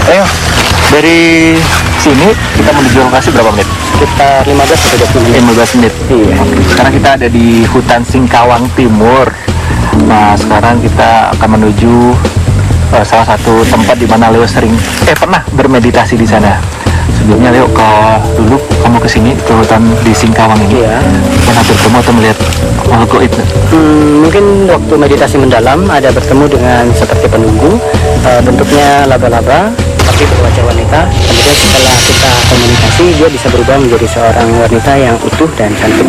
Ayo, dari sini kita menuju lokasi berapa menit? Sekitar 15 sampai 20 menit. 15 menit. Iya. Sekarang kita ada di hutan Singkawang Timur. Nah, sekarang kita akan menuju salah satu tempat di mana Leo pernah bermeditasi di sana. Sebelumnya Leo, kalau dulu kamu kesini ke hutan di Singkawang ini, Iya. pernah bertemu atau melihat makhluk gaib? Mungkin waktu meditasi mendalam ada bertemu dengan seperti penunggu, bentuknya laba-laba tapi berwajah wanita. Kemudian setelah kita komunikasi, dia bisa berubah menjadi seorang wanita yang utuh dan cantik.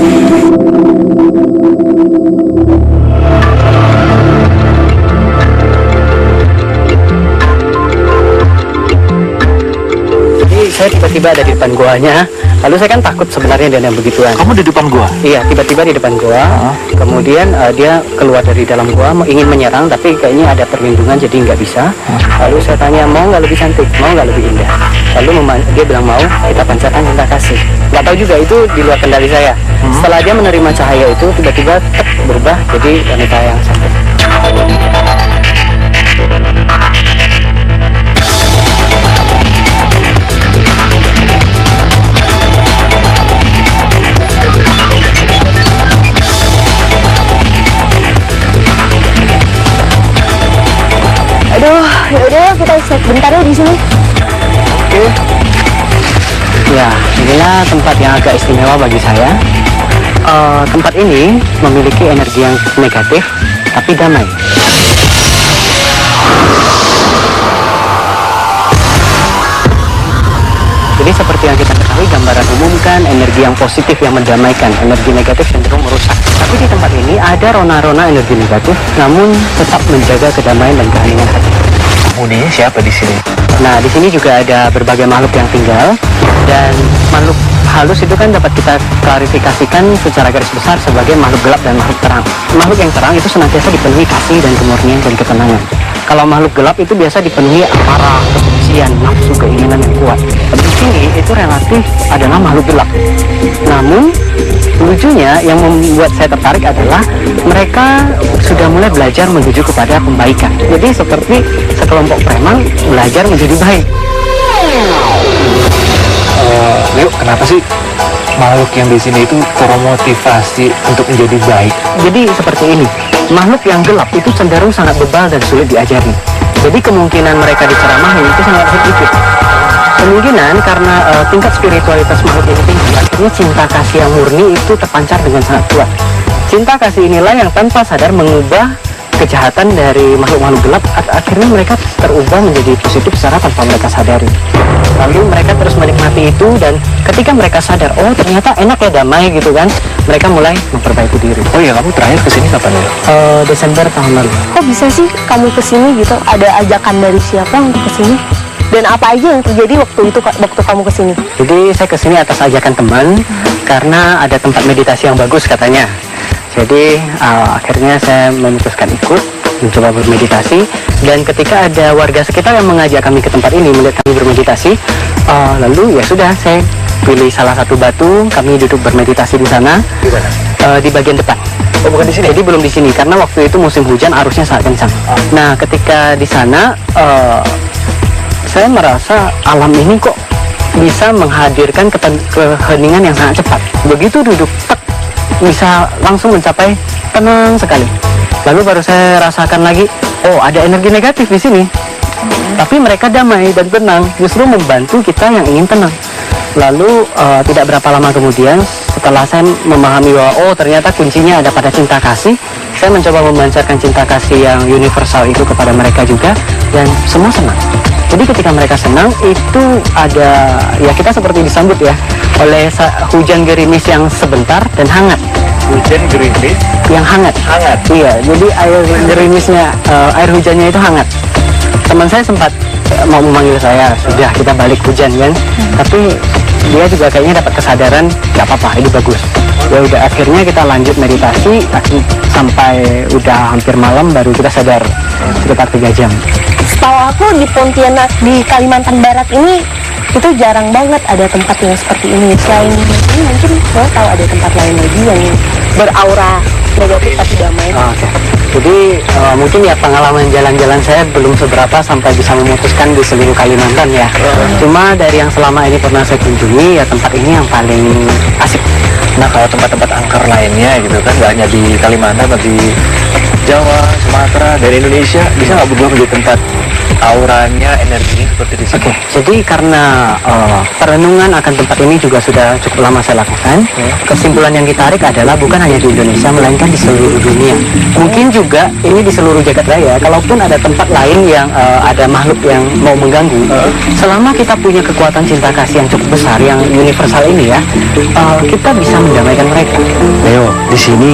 Saya tiba-tiba ada di depan goanya, lalu saya kan takut sebenarnya dengan yang begituan. Kamu di depan gua? Iya, tiba-tiba di depan goa. Kemudian dia keluar dari dalam goa, ingin menyerang, tapi kayaknya ada perlindungan jadi nggak bisa. Lalu saya tanya, mau nggak lebih cantik, mau nggak lebih indah? Lalu dia bilang mau, kita pancarkan cinta kasih. Nggak tahu juga itu di luar kendali saya. Setelah dia menerima cahaya itu, tiba-tiba berubah jadi wanita yang cantik. Aduh, yaudah kita set bentar ya di sini. Oke. Ya, inilah tempat yang agak istimewa bagi saya. Tempat ini memiliki energi yang negatif, tapi damai. Jadi seperti yang kita ketahui, gambaran umum kan energi yang positif yang mendamaikan, energi negatif cenderung merusak. Tapi di tempat ini ada rona-rona energi negatif, namun tetap menjaga kedamaian dan keheningan hati. Penghuninya siapa di sini? Nah, di sini juga ada berbagai makhluk yang tinggal, dan makhluk halus itu kan dapat kita klarifikasikan secara garis besar sebagai makhluk gelap dan makhluk terang. Makhluk yang terang itu senantiasa dipenuhi kasih dan kemurnian dan ketenangan. Kalau makhluk gelap itu biasa dipenuhi amarah, kebencian, nafsu, keinginan yang kuat. Tapi di sini itu relatif adalah makhluk gelap. Namun lucunya yang membuat saya tertarik adalah mereka sudah mulai belajar menuju kepada pembaikan. Jadi seperti sekelompok preman belajar menjadi baik. Leo, kenapa sih makhluk yang di sini itu termotivasi untuk menjadi baik? Jadi seperti ini, makhluk yang gelap itu cenderung sangat bebal dan sulit diajari. Jadi kemungkinan mereka diceramahi itu sangat sedikit. Kemungkinan karena tingkat spiritualitas makhluk ini tinggi, akhirnya cinta kasih yang murni itu terpancar dengan sangat kuat. Cinta kasih inilah yang tanpa sadar mengubah kejahatan dari makhluk-makhluk gelap. Akhirnya mereka terubah menjadi positif secara tanpa mereka sadari. Lalu mereka terus menikmati itu, dan ketika mereka sadar, oh ternyata enak ya damai gitu kan, mereka mulai memperbaiki diri. Oh iya, kamu terakhir kesini kapan ya? Desember tahun lalu. Kok bisa sih kamu kesini gitu? Ada ajakan dari siapa untuk kesini? Dan apa aja yang terjadi waktu kamu kesini? Jadi saya kesini atas ajakan teman, karena ada tempat meditasi yang bagus katanya. Jadi akhirnya saya memutuskan ikut mencoba bermeditasi, dan ketika ada warga sekitar yang mengajak kami ke tempat ini melihat kami bermeditasi, lalu ya sudah, saya pilih salah satu batu, kami duduk bermeditasi di sana. Di mana? Di bagian depan. Oh, bukan di sini? Jadi belum di sini karena waktu itu musim hujan, arusnya sangat kencang. Nah, ketika di sana saya merasa alam ini kok bisa menghadirkan keheningan yang sangat cepat. Begitu duduk, bisa langsung mencapai tenang sekali. Lalu baru saya rasakan lagi, oh ada energi negatif di sini. Tapi mereka damai dan tenang, justru membantu kita yang ingin tenang. Lalu tidak berapa lama kemudian, setelah saya memahami bahwa oh ternyata kuncinya ada pada cinta kasih, saya mencoba memancarkan cinta kasih yang universal itu kepada mereka juga, dan semua senang. Jadi ketika mereka senang, itu ada, ya kita seperti disambut ya, oleh hujan gerimis yang sebentar dan hangat. Hujan gerimis Yang hangat. hangat. Iya, jadi air gerimisnya, air hujannya itu hangat. Teman saya sempat mau memanggil saya, sudah kita balik hujan kan, tapi dia juga kayaknya dapat kesadaran, nggak apa-apa, ini bagus. Ya udah, akhirnya kita lanjut meditasi sampai udah hampir malam, baru kita sadar sekitar 3 jam. Setahu aku di Pontianak, di Kalimantan Barat ini itu jarang banget ada tempat yang seperti ini. Selain ini mungkin saya tahu ada tempat lain lagi yang beraura negatif tapi damai. Oke. Jadi mungkin ya pengalaman jalan-jalan saya belum seberapa sampai bisa memutuskan di seluruh Kalimantan ya. Cuma dari yang selama ini pernah saya kunjungi ya tempat ini yang paling asik. Nah, kalau tempat-tempat angker lainnya gitu kan, nggak hanya di Kalimantan, tapi Jawa, Sumatera, dan Indonesia, bisa nggak berubah menjadi tempat auranya, energinya seperti di sini? Oke, jadi karena perenungan akan tempat ini juga sudah cukup lama saya lakukan, kesimpulan yang ditarik adalah bukan hanya di Indonesia, melainkan di seluruh dunia. Mungkin juga ini di seluruh jagat raya, kalaupun ada tempat lain yang ada makhluk yang mau mengganggu, selama kita punya kekuatan cinta kasih yang cukup besar, yang universal ini ya, kita bisa mendamaikan mereka. Leo, di sini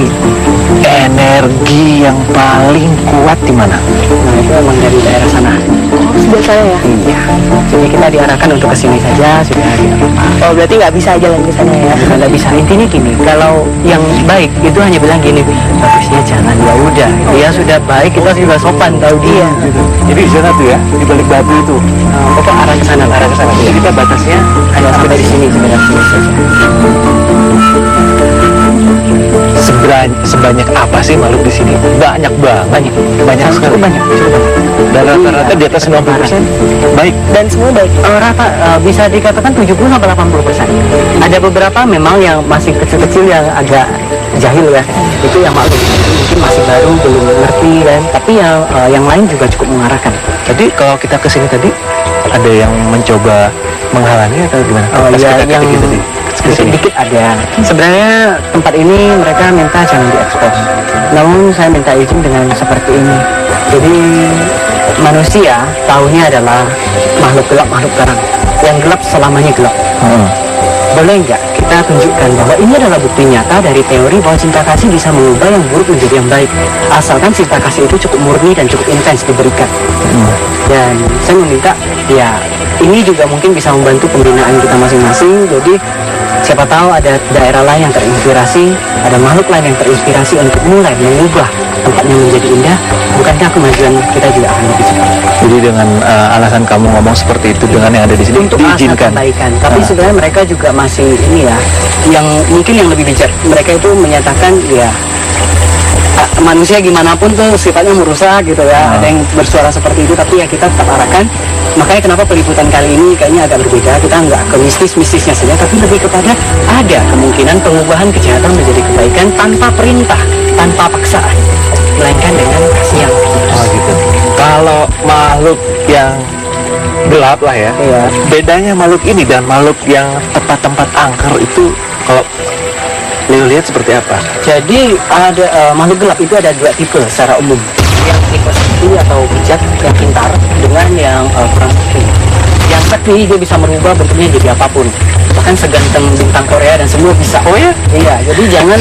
energi yang paling kuat di mana? Nah, itu emang dari daerah sana. Oh, sebelah sana ya? Iya, jadi kita diarahkan untuk kesini saja, sudah tidak apa-apa. Oh, berarti nggak bisa jalan ke sana ya? Nggak bisa, intinya gini, kalau yang baik itu hanya bilang gini, bagusnya jangan, ya udah, dia sudah baik, kita sudah sopan, tahu dia. Gitu. Jadi di sana tuh ya, di balik batu itu. Pokok arah ke sana, arah ke sana. Jadi kita batasnya Hanya sampai di sini, sebenarnya sini saja. sebanyak apa sih makhluk di sini? Banyak banget, banyak sekali. Cukup banyak, cukup banyak. Dan rata-rata di atas 90%. Baik. Dan semua baik. Rata bisa dikatakan 70-80%. Ada beberapa memang yang masih kecil-kecil yang agak jahil ya. Itu yang maklum mungkin masih baru belum ngerti kan. Tapi yang lain juga cukup mengarahkan. Jadi kalau kita kesini tadi, ada yang mencoba menghalangi atau gimana? Oh Pas iya, kita yang ketik tadi kesini. dikit-dikit ada. Sebenarnya tempat ini mereka minta jangan diekspos. Namun saya minta izin dengan seperti ini. Jadi manusia tahunya adalah makhluk gelap, makhluk terang. Yang gelap selamanya gelap. Boleh nggak kita tunjukkan bahwa ini adalah bukti nyata dari teori bahwa cinta kasih bisa mengubah yang buruk menjadi yang baik. Asalkan cinta kasih itu cukup murni dan cukup intens diberikan. Dan saya meminta ya ini juga mungkin bisa membantu pembinaan kita masing-masing. Jadi siapa tahu ada daerah lain yang terinspirasi, ada makhluk lain yang terinspirasi untuk mulai mengubah tempatnya menjadi indah. Bukankah kemajuan kita juga akan lebih cepat? Jadi dengan alasan kamu ngomong seperti itu, dengan yang ada di sini Untuk asa diizinkan. kebaikan. Tapi sebenarnya mereka juga masih ini ya, yang mungkin yang lebih bijak. Mereka itu menyatakan ya manusia gimana pun tuh sifatnya merusak gitu ya. Ada yang bersuara seperti itu, tapi ya kita tetap arahkan. Makanya kenapa peliputan kali ini kayaknya agak berbeda. Kita nggak ke mistis-mistisnya saja, tapi lebih kepada ada kemungkinan pengubahan kejahatan menjadi kebaikan tanpa perintah, tanpa paksaan, melainkan dengan kasih yang tulus. Oh gitu. Kalau makhluk yang gelap lah ya, Iya. bedanya makhluk ini dan makhluk yang tempat-tempat angker itu, kalau Leo lihat seperti apa? Jadi ada makhluk gelap itu ada dua tipe secara umum. Yang tipe sakti atau bijak yang pintar dengan yang kurang sakti. Yang sakti dia bisa merubah bentuknya jadi apapun, bahkan seganteng bintang Korea dan semua bisa. Oh ya? Iya, jadi jangan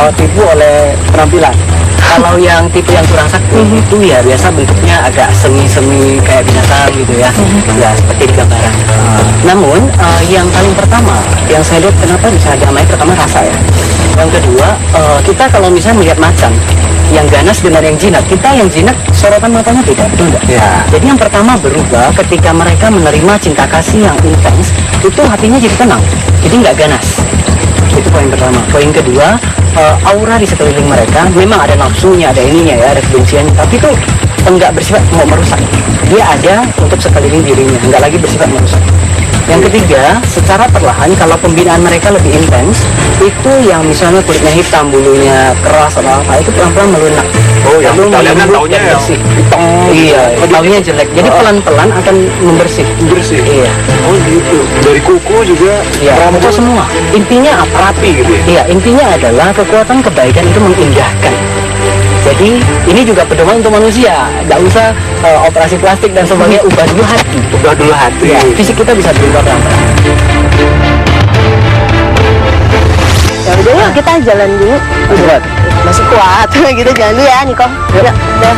tertipu oleh penampilan. Kalau yang tipe yang kurang sakti itu ya biasa bentuknya agak semi-semi kayak binatang gitu ya, ya seperti di gambaran. Namun yang paling pertama yang saya lihat kenapa bisa damai, pertama rasa ya. Yang kedua kita kalau misalnya melihat macan yang ganas dengan yang jinak, kita yang jinak sorotan matanya beda, betul nggak? Ya. Jadi yang pertama berubah ketika mereka menerima cinta kasih yang intens, itu hatinya jadi tenang, jadi nggak ganas. Itu poin pertama. Poin kedua, aura di sekeliling mereka memang ada nafsunya, ada ininya ya, ada kebenciannya, tapi itu enggak bersifat mau merusak. Dia ada untuk sekeliling dirinya, enggak lagi bersifat merusak. Yang ketiga, secara perlahan kalau pembinaan mereka lebih intens, itu yang misalnya kulitnya hitam, bulunya keras atau apa, itu pelan-pelan melunak. Oh, yang Lalu kalian kan melembut taunya dan yang bersih. hitam. Iya, taunya jelek. Jadi pelan-pelan akan membersih. Bersih. Iya. Oh gitu. Dari kuku juga Iya, itu semua. Intinya apa? rapi gitu ya. Iya, intinya adalah kekuatan kebaikan itu mengindahkan. Jadi ini juga pedoman untuk manusia. Nggak usah operasi plastik dan sebagainya, ubah dulu hati. Ubah dulu hati. Ya, fisik kita bisa berubah pelan-pelan. Ya udah yuk kita jalan dulu. Cepat. Masih kuat. Gitu jalan dulu ya Niko. Yuk. Dah.